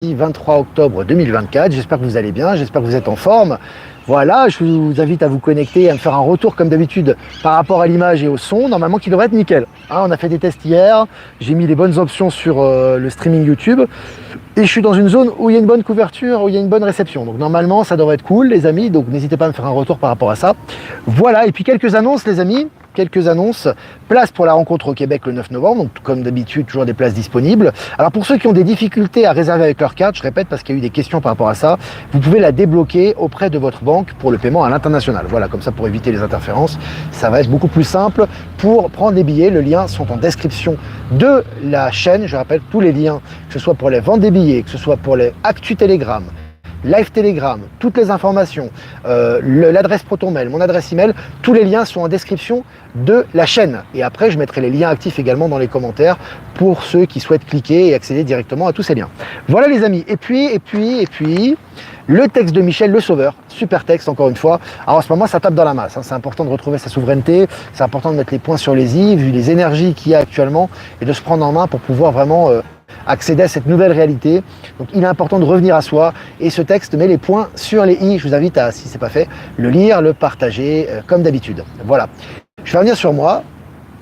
23 octobre 2024, j'espère que vous allez bien, j'espère que vous êtes en forme. Voilà, je vous invite à vous connecter et à me faire un retour comme d'habitude par rapport à l'image et au son, normalement qui devrait être nickel. Hein, on a fait des tests hier, j'ai mis les bonnes options sur le streaming YouTube et je suis dans une zone où il y a une bonne couverture, où il y a une bonne réception. Donc normalement ça devrait être cool les amis, donc n'hésitez pas à me faire un retour par rapport à ça. Voilà, et puis quelques annonces les amis. Quelques annonces, place pour la rencontre au Québec le 9 novembre, donc comme d'habitude, toujours des places disponibles. Alors pour ceux qui ont des difficultés à réserver avec leur carte, je répète parce qu'il y a eu des questions par rapport à ça, vous pouvez la débloquer auprès de votre banque pour le paiement à l'international. Voilà, comme ça pour éviter les interférences, ça va être beaucoup plus simple pour prendre les billets. Les liens sont en description de la chaîne, je rappelle tous les liens, que ce soit pour les ventes des billets, que ce soit pour les Actu Telegram, Live Telegram, toutes les informations, l'adresse ProtonMail, mon adresse email, tous les liens sont en description de la chaîne. Et après, je mettrai les liens actifs également dans les commentaires pour ceux qui souhaitent cliquer et accéder directement à tous ces liens. Voilà les amis. Et puis, le texte de Michel Le Sauveur, super texte encore une fois. Alors en ce moment, ça tape dans la masse. Hein. C'est important de retrouver sa souveraineté, c'est important de mettre les points sur les i, vu les énergies qu'il y a actuellement, et de se prendre en main pour pouvoir vraiment accéder à cette nouvelle réalité. Donc il est important de revenir à soi et ce texte met les points sur les i. Je vous invite à, si ce n'est pas fait, le lire, le partager comme d'habitude. Voilà. Je vais revenir sur moi.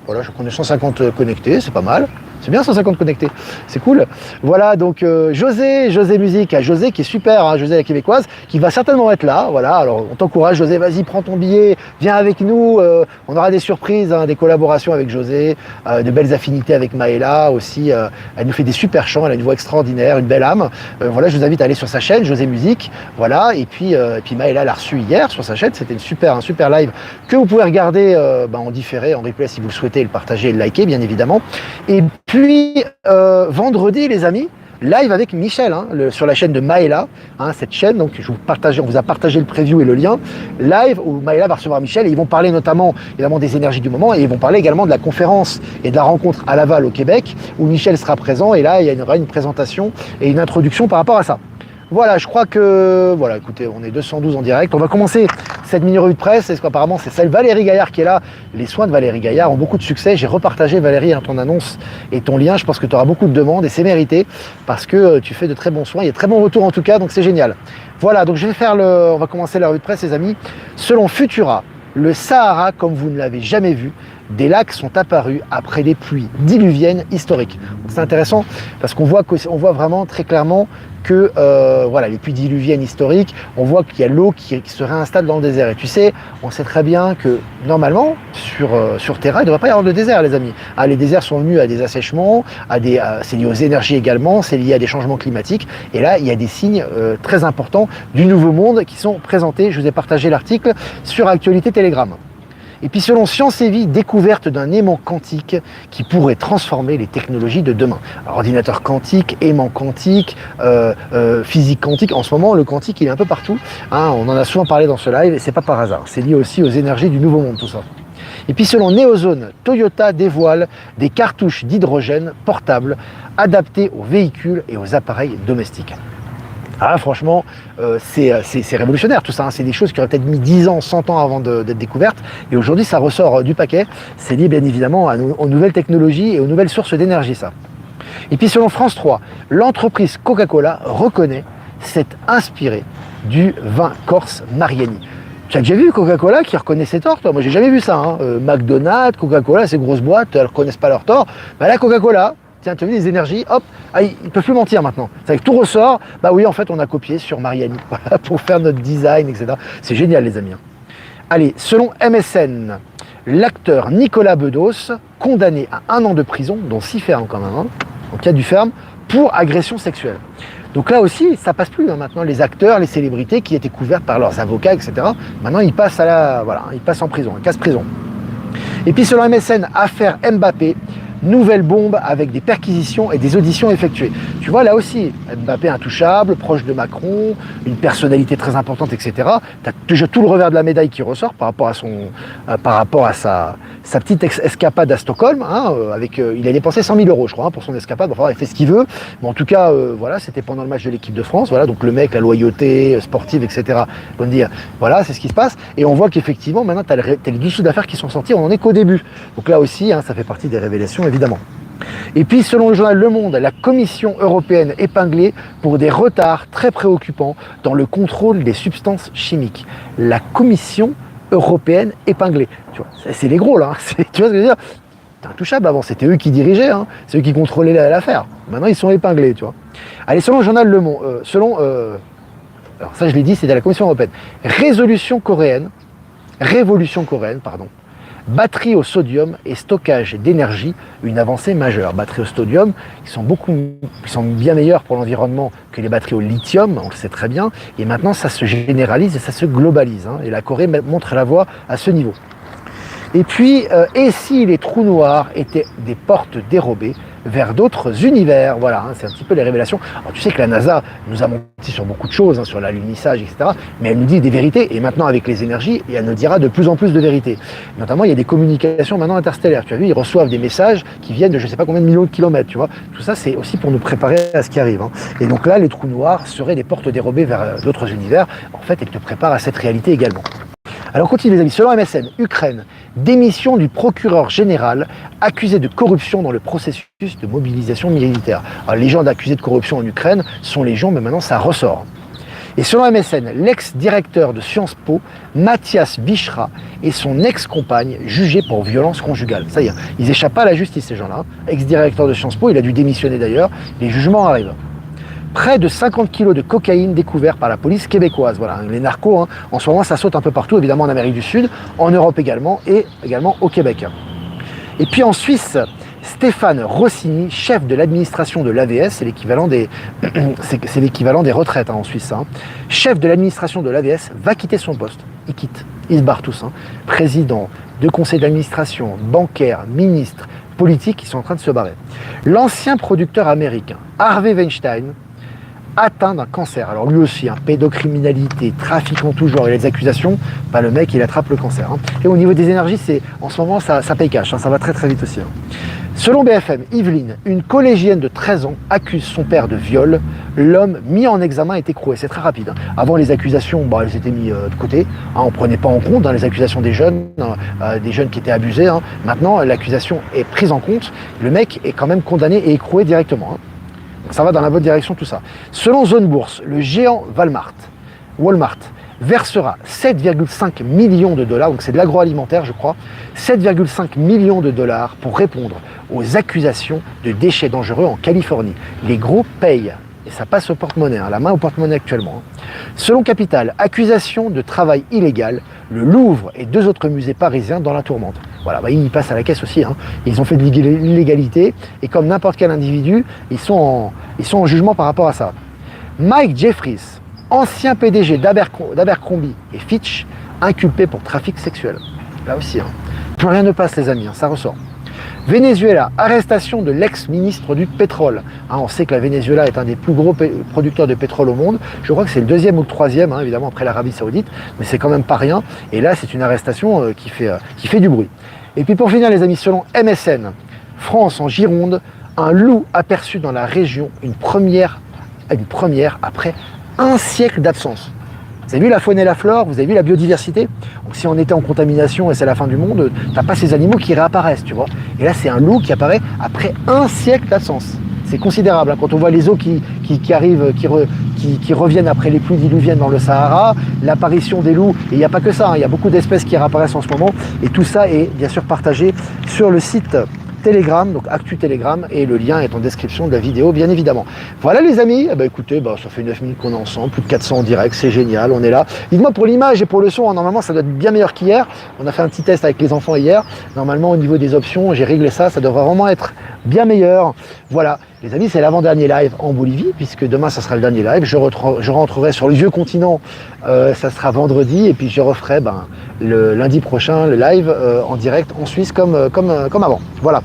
Voilà, je connais 150 connectés, c'est pas mal. C'est bien 150 connectés, c'est cool. Voilà, donc José Musique, José qui est super, hein, José la québécoise, qui va certainement être là. Voilà, alors on t'encourage José, vas-y, prends ton billet, viens avec nous. On aura des surprises, hein, des collaborations avec José, de belles affinités avec Maëla aussi. Elle nous fait des super chants, elle a une voix extraordinaire, une belle âme. Voilà, je vous invite à aller sur sa chaîne, José Musique. Voilà, et puis Maëla l'a reçu hier sur sa chaîne, c'était un super live que vous pouvez regarder en différé, en replay si vous le souhaitez, le partager et le liker bien évidemment. Et puis vendredi les amis, live avec Michel hein, sur la chaîne de Maëla, hein, cette chaîne, donc on vous a partagé le preview et le lien, live où Maëla va recevoir Michel et ils vont parler notamment évidemment des énergies du moment et ils vont parler également de la conférence et de la rencontre à Laval au Québec où Michel sera présent et là il y aura une présentation et une introduction par rapport à ça. Voilà, je crois que, voilà, écoutez, on est 212 en direct. On va commencer cette mini-revue de presse, parce qu'apparemment, c'est celle Valérie Gaillard qui est là. Les soins de Valérie Gaillard ont beaucoup de succès. J'ai repartagé, Valérie, hein, ton annonce et ton lien. Je pense que tu auras beaucoup de demandes et c'est mérité, parce que tu fais de très bons soins. Il y a de très bons retours en tout cas, donc c'est génial. Voilà, donc on va commencer la revue de presse, les amis. Selon Futura, le Sahara, comme vous ne l'avez jamais vu, des lacs sont apparus après des pluies diluviennes historiques. C'est intéressant parce qu'on voit vraiment très clairement que voilà, les pluies diluviennes historiques, on voit qu'il y a l'eau qui se réinstalle dans le désert. Et tu sais, on sait très bien que normalement, sur Terra, il ne devrait pas y avoir de désert, les amis. Ah, les déserts sont venus à des assèchements, c'est lié aux énergies également, c'est lié à des changements climatiques. Et là, il y a des signes très importants du nouveau monde qui sont présentés. Je vous ai partagé l'article sur Actualité Telegram. Et puis selon Science et Vie, découverte d'un aimant quantique qui pourrait transformer les technologies de demain. Alors, ordinateur quantique, aimant quantique, physique quantique. En ce moment, le quantique, il est un peu partout. Hein, on en a souvent parlé dans ce live et c'est pas par hasard. C'est lié aussi aux énergies du nouveau monde, tout ça. Et puis selon Neozone, Toyota dévoile des cartouches d'hydrogène portables adaptées aux véhicules et aux appareils domestiques. Ah, franchement, c'est révolutionnaire tout ça, hein. C'est des choses qui auraient peut-être mis 10 ans, 100 ans avant d'être découvertes. Et aujourd'hui, ça ressort du paquet. C'est lié bien évidemment aux nouvelles technologies et aux nouvelles sources d'énergie, ça. Et puis selon France 3, l'entreprise Coca-Cola reconnaît s'être inspirée du vin corse Mariani. Tu as déjà vu Coca-Cola qui reconnaît ses torts, toi? Moi, j'ai jamais vu ça. Hein. McDonald's, Coca-Cola, ces grosses boîtes, elles ne reconnaissent pas leurs torts. Bah là, Coca-Cola, tiens, tu as vu les énergies, hop, ils ne peuvent plus mentir maintenant. C'est que tout ressort, bah oui, en fait, on a copié sur Mariani pour faire notre design, etc. C'est génial, les amis. Allez, selon MSN, l'acteur Nicolas Bedos, condamné à 1 an de prison, dont 6 fermes quand même, hein, en cas du ferme, pour agression sexuelle. Donc là aussi, ça passe plus. Hein, maintenant, les acteurs, les célébrités qui étaient couvertes par leurs avocats, etc. Maintenant, ils passent ils passent en prison, ils cassent prison. Et puis selon MSN, affaire Mbappé, nouvelle bombe avec des perquisitions et des auditions effectuées. Tu vois, là aussi, Mbappé intouchable, proche de Macron, une personnalité très importante, etc. Tu as déjà tout le revers de la médaille qui ressort par rapport à sa petite escapade à Stockholm. Hein, il a dépensé 100 000 €, je crois, hein, pour son escapade. Enfin, il fait ce qu'il veut. Mais en tout cas, voilà, c'était pendant le match de l'équipe de France. Voilà, donc le mec, la loyauté sportive, etc. On va dire, voilà, c'est ce qui se passe. Et on voit qu'effectivement, maintenant, tu as les dessous d'affaires qui sont sortis. On n'en est qu'au début. Donc là aussi, hein, ça fait partie des révélations, évidemment. Et puis, selon le journal Le Monde, la Commission européenne épinglée pour des retards très préoccupants dans le contrôle des substances chimiques. La Commission européenne épinglée. Tu vois, c'est les gros là. Tu vois ce que je veux dire? C'est intouchable avant, c'était eux qui dirigeaient, hein. C'est eux qui contrôlaient l'affaire. Maintenant, ils sont épinglés, tu vois. Allez, selon le journal Le Monde, alors ça je l'ai dit, c'était la Commission européenne. Révolution coréenne, pardon. Batterie au sodium et stockage d'énergie, une avancée majeure. Batteries au sodium, qui sont bien meilleures pour l'environnement que les batteries au lithium, on le sait très bien. Et maintenant, ça se généralise et ça se globalise, hein. Et la Corée montre la voie à ce niveau. Et puis, et si les trous noirs étaient des portes dérobées vers d'autres univers? Voilà, hein, c'est un petit peu les révélations. Alors tu sais que la NASA nous a menti sur beaucoup de choses, hein, sur l'alunissage, etc. Mais elle nous dit des vérités, et maintenant avec les énergies, et elle nous dira de plus en plus de vérités. Notamment, il y a des communications maintenant interstellaires. Tu as vu, ils reçoivent des messages qui viennent de je ne sais pas combien de millions de kilomètres, tu vois. Tout ça, c'est aussi pour nous préparer à ce qui arrive, hein. Et donc là, les trous noirs seraient des portes dérobées vers d'autres univers. En fait, elles te préparent à cette réalité également. Alors continue les amis, selon MSN, Ukraine, démission du procureur général accusé de corruption dans le processus de mobilisation militaire. Alors, les gens accusés de corruption en Ukraine sont légion, mais maintenant ça ressort. Et selon MSN, l'ex-directeur de Sciences Po, Mathias Vichra, et son ex-compagne jugés pour violence conjugale. Ça y est, ils échappent pas à la justice ces gens-là. Ex-directeur de Sciences Po, il a dû démissionner d'ailleurs, les jugements arrivent. Près de 50 kilos de cocaïne découvert par la police québécoise. Voilà, les narcos, hein, en ce moment, ça saute un peu partout, évidemment en Amérique du Sud, en Europe également, et également au Québec. Et puis en Suisse, Stéphane Rossini, chef de l'administration de l'AVS, c'est l'équivalent des retraites, hein, en Suisse. Hein. Chef de l'administration de l'AVS va quitter son poste. Il quitte, ils se barrent tous. Hein. Président de conseil d'administration, bancaire, ministre, politique, ils sont en train de se barrer. L'ancien producteur américain, Harvey Weinstein, atteint d'un cancer. Alors lui aussi, hein, pédocriminalité, trafic en tout genre et les accusations, bah le mec il attrape le cancer. Hein. Et au niveau des énergies, en ce moment ça paye cash, hein, ça va très très vite aussi. Hein. Selon BFM, Yveline, une collégienne de 13 ans accuse son père de viol. L'homme mis en examen est écroué. C'est très rapide. Hein. Avant les accusations, bah, elles étaient mises de côté. Hein, on ne prenait pas en compte les accusations des jeunes qui étaient abusés. Hein. Maintenant, l'accusation est prise en compte. Le mec est quand même condamné et écroué directement. Hein. Ça va dans la bonne direction tout ça. Selon Zone Bourse, le géant Walmart versera 7,5 millions de dollars, donc c'est de l'agroalimentaire je crois, 7,5 millions de dollars pour répondre aux accusations de déchets dangereux en Californie. Les gros payent, et ça passe au porte-monnaie, hein, la main au porte-monnaie actuellement. Hein. Selon Capital, accusation de travail illégal, le Louvre et 2 autres musées parisiens dans la tourmente. Voilà, bah, ils passent à la caisse aussi, hein. Ils ont fait de l'illégalité, et comme n'importe quel individu, ils sont en jugement par rapport à ça. Mike Jeffries, ancien PDG d'Abercrombie et Fitch, inculpé pour trafic sexuel. Là aussi, hein. Plus rien ne passe les amis, hein, ça ressort. Venezuela, arrestation de l'ex-ministre du pétrole. Hein, on sait que la Venezuela est un des plus gros producteurs de pétrole au monde. Je crois que c'est le 2e ou le 3e, hein, évidemment, après l'Arabie Saoudite, mais c'est quand même pas rien. Et là, c'est une arrestation qui fait du bruit. Et puis pour finir, les amis, selon MSN, France en Gironde, un loup aperçu dans la région, une première après un siècle d'absence. Vous avez vu la faune et la flore, vous avez vu la biodiversité. Donc si on était en contamination et c'est la fin du monde, t'as pas ces animaux qui réapparaissent, tu vois. Et là, c'est un loup qui apparaît après un siècle d'absence. C'est considérable, hein, quand on voit les eaux qui arrivent, qui reviennent après les pluies diluviennes dans le Sahara, l'apparition des loups, et il n'y a pas que ça, hein, il y a beaucoup d'espèces qui réapparaissent en ce moment, et tout ça est bien sûr partagé sur le site Telegram, donc Actu Telegram, et le lien est en description de la vidéo, bien évidemment. Voilà les amis, écoutez, ça fait 9 minutes qu'on est ensemble, plus de 400 en direct, c'est génial, on est là. Dites-moi pour l'image et pour le son, hein, normalement ça doit être bien meilleur qu'hier. On a fait un petit test avec les enfants hier. Normalement au niveau des options, j'ai réglé ça, ça devrait vraiment être bien meilleur. Voilà, les amis, c'est l'avant-dernier live en Bolivie, puisque demain ça sera le dernier live. Je rentrerai sur le vieux continent, ça sera vendredi, et puis je referai le lundi prochain le live en direct en Suisse comme avant. Voilà.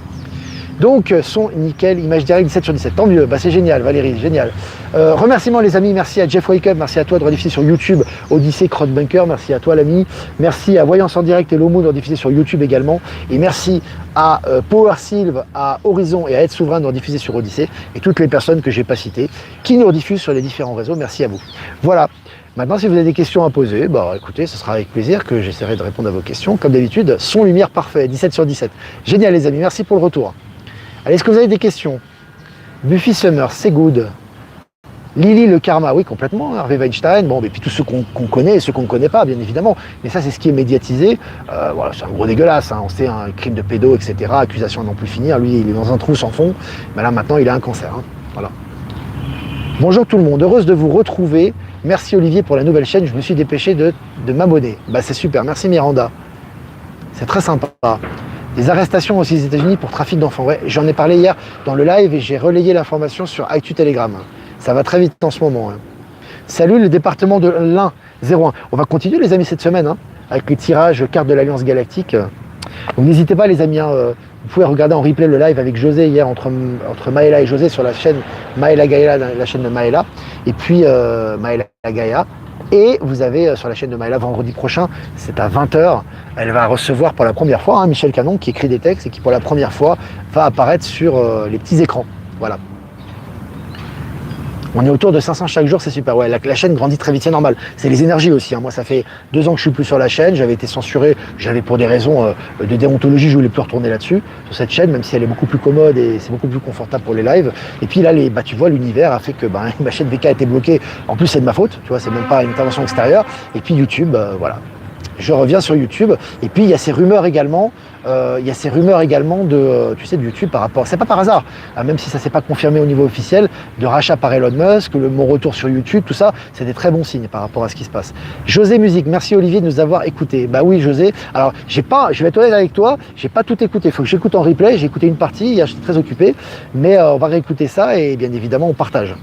Donc son nickel, image directe 17/17, tant mieux, c'est génial Valérie, génial. Remerciements les amis, merci à Jeff Wake Up, merci à toi de rediffuser sur YouTube Odyssée Crowdbunker, merci à toi l'ami, merci à Voyance en direct et Lomo de rediffuser sur YouTube également, et merci à Power Sylve, à Horizon et à Être Souverain de rediffuser sur Odyssée, et toutes les personnes que j'ai pas citées, qui nous rediffusent sur les différents réseaux, merci à vous. Voilà. Maintenant, si vous avez des questions à poser, écoutez, ce sera avec plaisir que j'essaierai de répondre à vos questions. Comme d'habitude, son lumière parfait, 17/17. Génial les amis, merci pour le retour. Allez, est-ce que vous avez des questions? Buffy Summer, c'est good. Lily le karma, oui complètement, Harvey Weinstein, bon, et puis tous ceux qu'on connaît et ceux qu'on ne connaît pas, bien évidemment. Mais ça, c'est ce qui est médiatisé. Voilà, c'est un gros dégueulasse, hein. On sait, un crime de pédo, etc. Accusation à n'en plus finir. Lui, il est dans un trou sans fond. Mais là, maintenant, il a un cancer. Hein. Voilà. Bonjour tout le monde, heureuse de vous retrouver. Merci Olivier pour la nouvelle chaîne. Je me suis dépêché de m'abonner. Bah, c'est super, merci Miranda. C'est très sympa. Des arrestations aussi aux États-Unis pour trafic d'enfants. Ouais, j'en ai parlé hier dans le live et j'ai relayé l'information sur Actu Telegram. Ça va très vite en ce moment. Hein. Salut le département de l'Ain 01. On va continuer les amis cette semaine hein, avec les tirages cartes de l'Alliance Galactique. Donc n'hésitez pas les amis, hein, vous pouvez regarder en replay le live avec José hier entre Maëla et José sur la chaîne Maëla Gaïa, la chaîne de Maëla, et puis Maëla Gaïa. Et vous avez sur la chaîne de Maëla vendredi prochain, c'est à 20h, elle va recevoir pour la première fois hein, Michel Canon qui écrit des textes et qui pour la première fois va apparaître sur les petits écrans. Voilà. On est autour de 500 chaque jour, c'est super. Ouais, la chaîne grandit très vite, c'est normal. C'est les énergies aussi. Hein. Moi, ça fait 2 ans que je suis plus sur la chaîne. J'avais été censuré. J'avais pour des raisons de déontologie, je voulais plus retourner là-dessus, sur cette chaîne, même si elle est beaucoup plus commode et c'est beaucoup plus confortable pour les lives. Et puis là, tu vois, l'univers a fait que ma chaîne VK a été bloquée. En plus, c'est de ma faute. Tu vois, c'est même pas une intervention extérieure. Et puis YouTube, voilà. Je reviens sur YouTube. Et puis il y a ces rumeurs également. De YouTube par rapport, c'est pas par hasard, hein, même si ça s'est pas confirmé au niveau officiel, de rachat par Elon Musk, mon retour sur YouTube, tout ça, c'est des très bons signes par rapport à ce qui se passe. José Musique, merci Olivier de nous avoir écoutés. Bah oui José, alors je vais être honnête avec toi, j'ai pas tout écouté, il faut que j'écoute en replay, j'ai écouté une partie, hier j'étais très occupé, mais on va réécouter ça et bien évidemment on partage.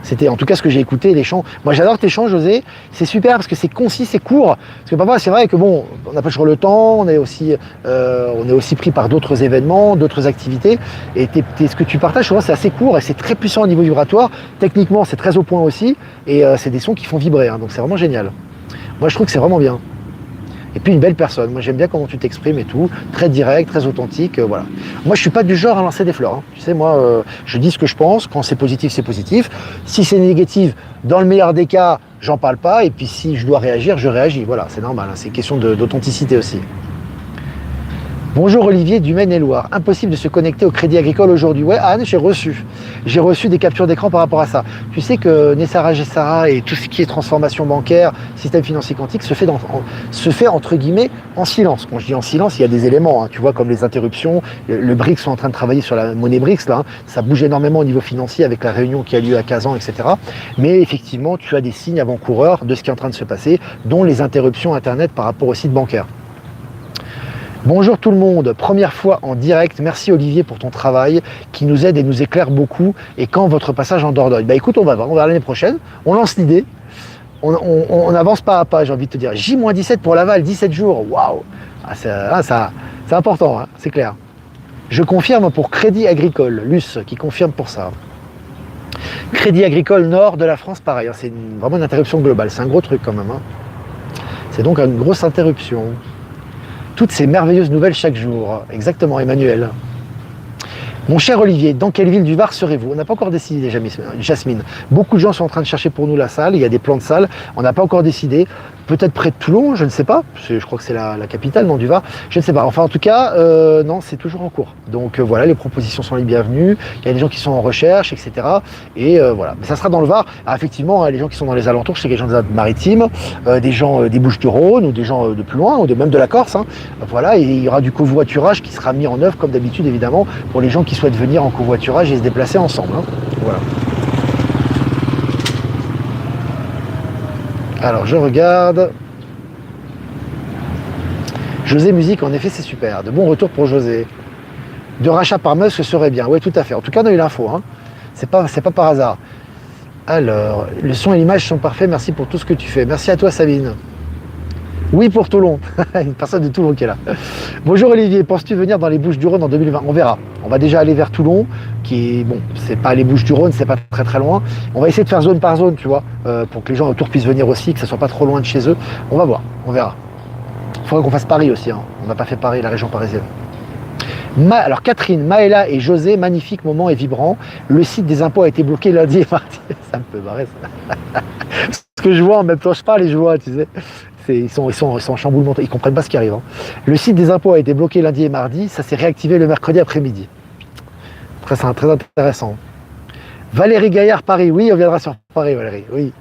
C'était en tout cas ce que j'ai écouté, les chants. Moi j'adore tes chants José, c'est super parce que c'est concis, c'est court. Parce que parfois c'est vrai que bon, on n'a pas toujours le temps, on est aussi pris par d'autres événements, d'autres activités. Et ce que tu partages souvent c'est assez court et c'est très puissant au niveau vibratoire. Techniquement c'est très au point aussi. Et c'est des sons qui font vibrer, hein, donc c'est vraiment génial. Moi je trouve que c'est vraiment bien. Et puis une belle personne, moi j'aime bien comment tu t'exprimes et tout, très direct, très authentique, voilà. Moi je suis pas du genre à lancer des fleurs, hein. Tu sais, moi je dis ce que je pense, quand c'est positif, si c'est négatif, dans le meilleur des cas, j'en parle pas, et puis si je dois réagir, je réagis, voilà, c'est normal, hein. C'est une question d'authenticité aussi. Bonjour Olivier du Maine-et-Loire. Impossible de se connecter au Crédit Agricole aujourd'hui. Ouais, Anne, j'ai reçu des captures d'écran par rapport à ça. Tu sais que Nessara Gessara et tout ce qui est transformation bancaire, système financier quantique se fait entre guillemets en silence. Quand je dis en silence, il y a des éléments, hein, tu vois, comme les interruptions. Le BRICS sont en train de travailler sur la monnaie BRICS, là. Hein. Ça bouge énormément au niveau financier avec la réunion qui a lieu à Kazan, etc. Mais effectivement, tu as des signes avant-coureurs de ce qui est en train de se passer, dont les interruptions Internet par rapport au site bancaire. Bonjour tout le monde, première fois en direct, merci Olivier pour ton travail qui nous aide et nous éclaire beaucoup. Et quand votre passage en Dordogne? Bah écoute, on va voir l'année prochaine, on lance l'idée, on avance pas à pas, j'ai envie de te dire. J-17 pour Laval, 17 jours, waouh, c'est important, hein, c'est clair. Je confirme pour Crédit Agricole, Luce qui confirme pour ça. Crédit Agricole Nord de la France, pareil, hein, c'est vraiment une interruption globale, c'est un gros truc quand même. Hein. C'est donc une grosse interruption. Toutes ces merveilleuses nouvelles chaque jour. Exactement, Emmanuel. Mon cher Olivier, dans quelle ville du Var serez-vous? On n'a pas encore décidé, Jasmine. Beaucoup de gens sont en train de chercher pour nous la salle. Il y a des plans de salle. On n'a pas encore décidé. Peut-être près de Toulon, je ne sais pas. Je crois que c'est la capitale, non, du Var. Je ne sais pas. Enfin, en tout cas, non, c'est toujours en cours. Donc voilà, les propositions sont les bienvenues. Il y a des gens qui sont en recherche, etc. Et voilà. Mais ça sera dans le Var. Alors, effectivement, les gens qui sont dans les alentours, je sais qu'il y a des gens des Maritimes, des gens des Bouches-du-Rhône ou des gens de plus loin, ou même de la Corse. Hein. Voilà. Et il y aura du covoiturage qui sera mis en œuvre, comme d'habitude, évidemment, pour les gens qui souhaitent venir en covoiturage et se déplacer ensemble. Hein. Voilà. Alors je regarde. José Musique, en effet c'est super. De bons retours pour José. De rachat par Musk, ce serait bien. Oui, tout à fait. En tout cas, on a eu l'info. Hein. C'est pas par hasard. Alors, le son et l'image sont parfaits. Merci pour tout ce que tu fais. Merci à toi Sabine. Oui pour Toulon. Une personne de Toulon qui est là. Bonjour Olivier, penses-tu venir dans les Bouches-du-Rhône en 2020? On verra. On va déjà aller vers Toulon, qui est, bon, c'est pas les Bouches-du-Rhône, c'est pas très très loin. On va essayer de faire zone par zone, tu vois, pour que les gens autour puissent venir aussi, que ça soit pas trop loin de chez eux. On va voir, on verra. Il faudrait qu'on fasse Paris aussi, hein. On n'a pas fait Paris, la région parisienne. Alors Catherine, Maëla et José, magnifique moment et vibrant. Le site des impôts a été bloqué lundi et mardi. Ça me fait marrer ça. Ce que je vois en même temps, je parle et je vois, tu sais. Ils sont en chamboulement, ils comprennent pas ce qui arrive. Hein. Le site des impôts a été bloqué lundi et mardi, ça s'est réactivé le mercredi après-midi. Très intéressant. Valérie Gaillard, Paris. Oui, on viendra sur Paris, Valérie. Oui.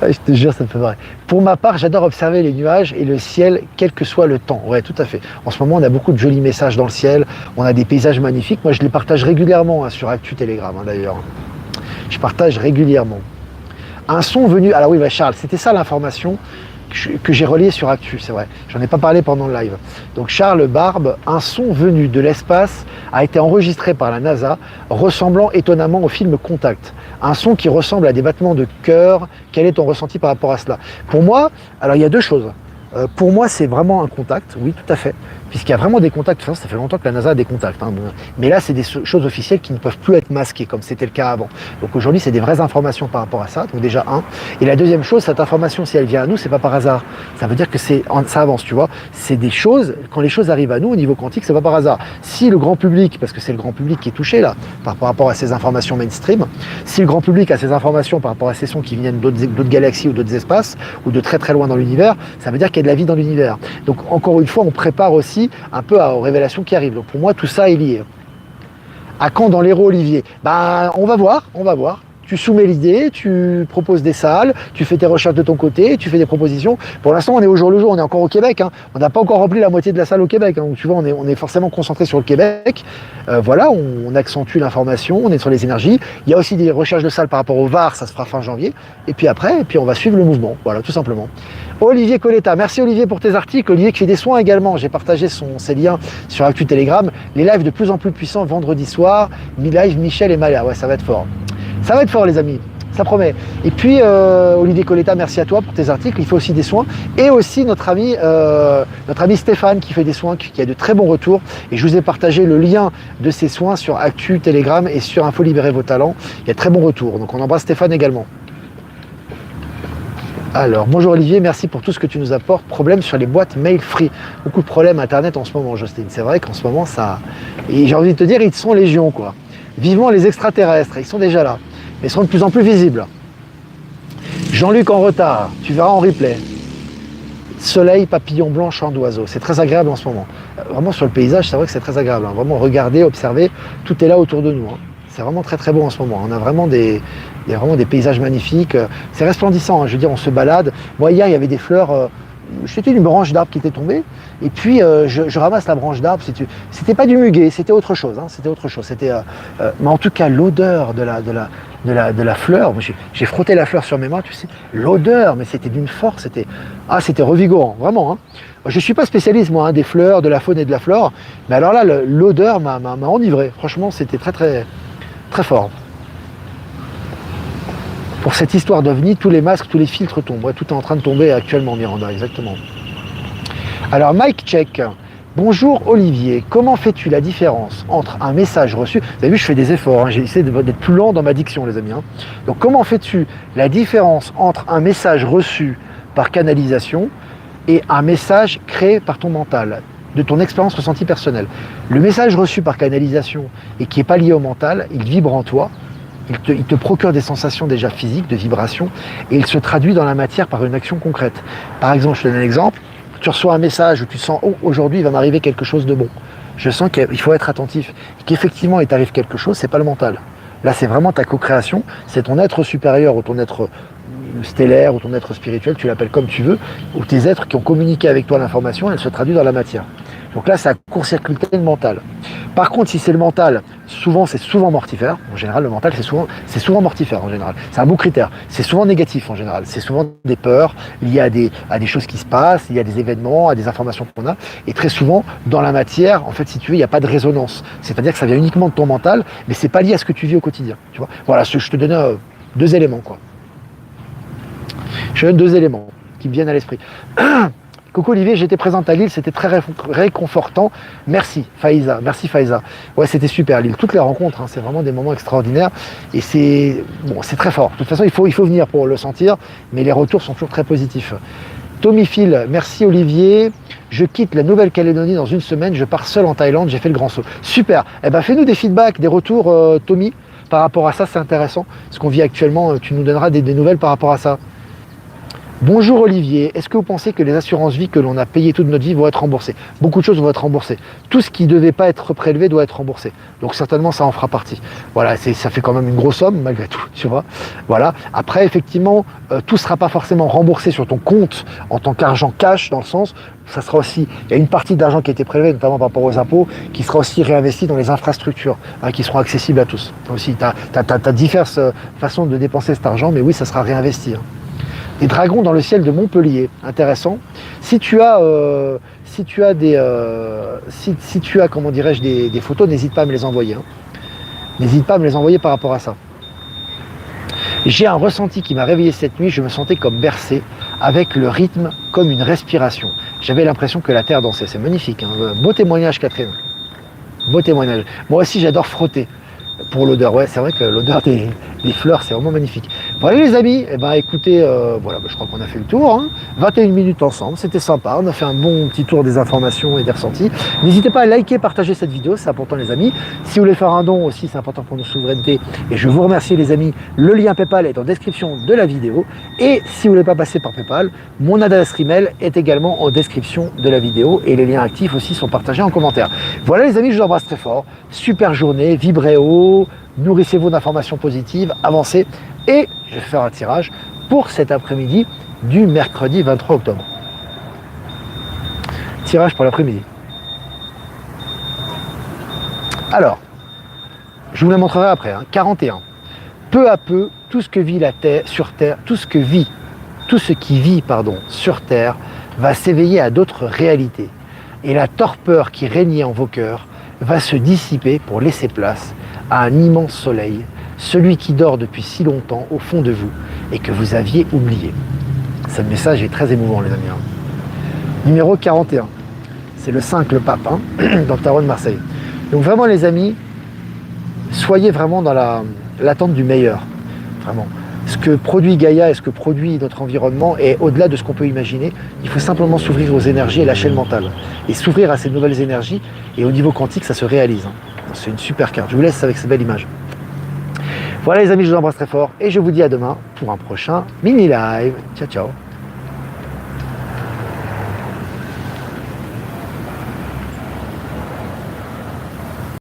Ouais, je te jure, ça me fait marrer. Pour ma part, j'adore observer les nuages et le ciel, quel que soit le temps. Ouais, tout à fait. En ce moment, on a beaucoup de jolis messages dans le ciel. On a des paysages magnifiques. Moi, je les partage régulièrement sur Actu Telegram, d'ailleurs. Je partage régulièrement. Un son venu... Alors oui, bah, Charles, c'était ça l'information que j'ai reliée sur Actu, c'est vrai. J'en ai pas parlé pendant le live. Donc Charles Barbe, un son venu de l'espace a été enregistré par la NASA, ressemblant étonnamment au film Contact. Un son qui ressemble à des battements de cœur. Quel est ton ressenti par rapport à cela? Pour moi, alors il y a deux choses. Pour moi, c'est vraiment un contact, oui, tout à fait. Puisqu'il y a vraiment des contacts, enfin, ça fait longtemps que la NASA a des contacts. Hein. Mais là, c'est des choses officielles qui ne peuvent plus être masquées, comme c'était le cas avant. Donc aujourd'hui, c'est des vraies informations par rapport à ça, donc déjà un. Et la deuxième chose, cette information, si elle vient à nous, c'est pas par hasard. Ça veut dire que ça avance, tu vois. C'est des choses, quand les choses arrivent à nous, au niveau quantique, c'est pas par hasard. Si le grand public, parce que c'est le grand public qui est touché là, par rapport à ces informations mainstream, si le grand public a ces informations par rapport à ces sons qui viennent d'autres galaxies ou d'autres espaces, ou de très très loin dans l'univers, ça veut dire qu'il y a de la vie dans l'univers. Donc encore une fois, on prépare aussi un peu aux révélations qui arrivent. Donc pour moi, tout ça est lié. À quand dans l'Hérault, Olivier? Ben, on va voir. Tu soumets l'idée, tu proposes des salles, tu fais tes recherches de ton côté, tu fais des propositions. Pour l'instant, on est au jour le jour, on est encore au Québec. Hein. On n'a pas encore rempli la moitié de la salle au Québec. Hein. Donc, tu vois, on est forcément concentré sur le Québec. Voilà, on accentue l'information, on est sur les énergies. Il y a aussi des recherches de salles par rapport au Var, ça se fera fin janvier. Et puis après, on va suivre le mouvement. Voilà, tout simplement. Olivier Coletta, merci Olivier pour tes articles. Olivier qui fait des soins également. J'ai partagé ses liens sur Actu Telegram. Les lives de plus en plus puissants vendredi soir. Mi-live, Michel et Maya. Ouais, ça va être fort. Ça va être fort les amis, ça promet. Et puis Olivier Coletta, merci à toi pour tes articles, il fait aussi des soins. Et aussi notre ami Stéphane qui fait des soins, qui a de très bons retours. Et je vous ai partagé le lien de ces soins sur Actu Telegram et sur Info Libérer vos talents. Il y a de très bons retours, donc on embrasse Stéphane également. Alors, bonjour Olivier, merci pour tout ce que tu nous apportes. Problème sur les boîtes mail free. Beaucoup de problèmes Internet en ce moment, Justine. C'est vrai qu'en ce moment, ça... Et j'ai envie de te dire, ils sont légion, quoi. Vivement les extraterrestres, ils sont déjà là. Mais ils seront de plus en plus visibles. Jean-Luc en retard, tu verras en replay. Soleil, papillon blanc, chant d'oiseau. C'est très agréable en ce moment. Vraiment sur le paysage, c'est vrai que c'est très agréable. Hein. Vraiment regarder, observer, tout est là autour de nous. Hein. C'est vraiment très très beau en ce moment. On a vraiment des paysages magnifiques. C'est resplendissant, hein. Je veux dire, on se balade. Moi hier, il y avait des fleurs. C'était une branche d'arbre qui était tombée. Et puis je ramasse la branche d'arbre. C'était pas du muguet, c'était autre chose. Hein. C'était autre chose. Mais en tout cas, l'odeur de la fleur. J'ai frotté la fleur sur mes mains, tu sais. L'odeur, mais c'était d'une force. C'était revigorant, vraiment. Hein. Je suis pas spécialiste moi des fleurs, de la faune et de la flore. Mais alors là, l'odeur m'a enivré. Franchement, c'était très très très fort. Pour cette histoire d'OVNI, tous les masques, tous les filtres tombent. Ouais, tout est en train de tomber actuellement, Miranda, exactement. Alors, Mike Check. Bonjour Olivier, comment fais-tu la différence entre un message reçu... Vous avez vu, je fais des efforts, hein, j'ai essayé d'être plus lent dans ma diction, les amis. Hein. Donc, comment fais-tu la différence entre un message reçu par canalisation et un message créé par ton mental, de ton expérience ressentie personnelle? Le message reçu par canalisation et qui n'est pas lié au mental, il vibre en toi. Il te procure des sensations déjà physiques, de vibrations, et il se traduit dans la matière par une action concrète. Par exemple, je te donne un exemple, tu reçois un message où tu sens « Oh, aujourd'hui, il va m'arriver quelque chose de bon ». Je sens qu'il faut être attentif, et qu'effectivement, il t'arrive quelque chose, c'est pas le mental. Là, c'est vraiment ta co-création, c'est ton être supérieur, ou ton être stellaire, ou ton être spirituel, tu l'appelles comme tu veux, ou tes êtres qui ont communiqué avec toi l'information, elle se traduit dans la matière. Donc là, ça a court-circuité le mental. Par contre, si c'est le mental, c'est souvent mortifère. En général, le mental, c'est souvent mortifère en général. C'est un bon critère. C'est souvent négatif en général. C'est souvent des peurs liées à des choses qui se passent, il y a des événements, à des informations qu'on a. Et très souvent, dans la matière, en fait, si tu veux, il n'y a pas de résonance. C'est-à-dire que ça vient uniquement de ton mental, mais c'est pas lié à ce que tu vis au quotidien. Tu vois, voilà, je te donne deux éléments, quoi. Je te donne deux éléments qui me viennent à l'esprit. Coucou Olivier, j'étais présente à Lille, c'était très réconfortant. Merci Faïza, merci Faïza. Ouais, c'était super Lille. Toutes les rencontres, hein, c'est vraiment des moments extraordinaires. Et c'est très fort. De toute façon, il faut venir pour le sentir, mais les retours sont toujours très positifs. Tommy Phil, merci Olivier. Je quitte la Nouvelle-Calédonie dans une semaine, je pars seul en Thaïlande, j'ai fait le grand saut. Super. Eh ben, fais-nous des feedbacks, des retours, Tommy, par rapport à ça, c'est intéressant. Ce qu'on vit actuellement, tu nous donneras des nouvelles par rapport à ça. Bonjour Olivier, est-ce que vous pensez que les assurances vie que l'on a payées toute notre vie vont être remboursées? Beaucoup de choses vont être remboursées. Tout ce qui ne devait pas être prélevé doit être remboursé. Donc certainement ça en fera partie. Voilà, ça fait quand même une grosse somme malgré tout, tu vois. Voilà. Après effectivement, tout ne sera pas forcément remboursé sur ton compte en tant qu'argent cash, dans le sens, ça sera aussi, il y a une partie d'argent qui a été prélevée, notamment par rapport aux impôts, qui sera aussi réinvestie dans les infrastructures, hein, qui seront accessibles à tous. Aussi, tu as diverses façons de dépenser cet argent, mais oui, ça sera réinvesti. Hein. Des dragons dans le ciel de Montpellier, intéressant. Si tu as comment dirais-je, des photos, n'hésite pas à me les envoyer. Hein. N'hésite pas à me les envoyer par rapport à ça. J'ai un ressenti qui m'a réveillé cette nuit, je me sentais comme bercé, avec le rythme comme une respiration. J'avais l'impression que la terre dansait, c'est magnifique. Hein. Beau témoignage Catherine, beau témoignage. Moi aussi j'adore frotter. Pour l'odeur, ouais, c'est vrai que l'odeur des fleurs, c'est vraiment magnifique. Voilà les amis, eh ben, écoutez, voilà, je crois qu'on a fait le tour. Hein. 21 minutes ensemble, c'était sympa. On a fait un bon petit tour des informations et des ressentis. N'hésitez pas à liker, partager cette vidéo, c'est important les amis. Si vous voulez faire un don aussi, c'est important pour nos souverainetés. Et je vous remercie les amis. Le lien PayPal est en description de la vidéo. Et si vous ne voulez pas passer par PayPal, mon adresse email est également en description de la vidéo. Et les liens actifs aussi sont partagés en commentaire. Voilà les amis, je vous embrasse très fort. Super journée, vibrez haut. Nourrissez-vous d'informations positives, avancez, et je vais faire un tirage pour cet après-midi du mercredi 23 octobre. Tirage pour l'après-midi. Alors, je vous la montrerai après, hein, 41. Peu à peu, tout ce qui vit sur Terre sur Terre va s'éveiller à d'autres réalités. Et la torpeur qui régnait en vos cœurs va se dissiper pour laisser place à un immense soleil, celui qui dort depuis si longtemps au fond de vous et que vous aviez oublié. Ce message est très émouvant les amis. Hein. Numéro 41, c'est le 5, le pape, hein, dans le tarot de Marseille. Donc vraiment les amis, soyez vraiment dans l'attente du meilleur, vraiment. Ce que produit Gaïa et ce que produit notre environnement est au-delà de ce qu'on peut imaginer. Il faut simplement s'ouvrir aux énergies et lâcher le mental. Et s'ouvrir à ces nouvelles énergies, et au niveau quantique, ça se réalise. Hein. C'est une super carte. Je vous laisse avec cette belle image. Voilà les amis, je vous embrasse très fort et je vous dis à demain pour un prochain mini live. Ciao, ciao.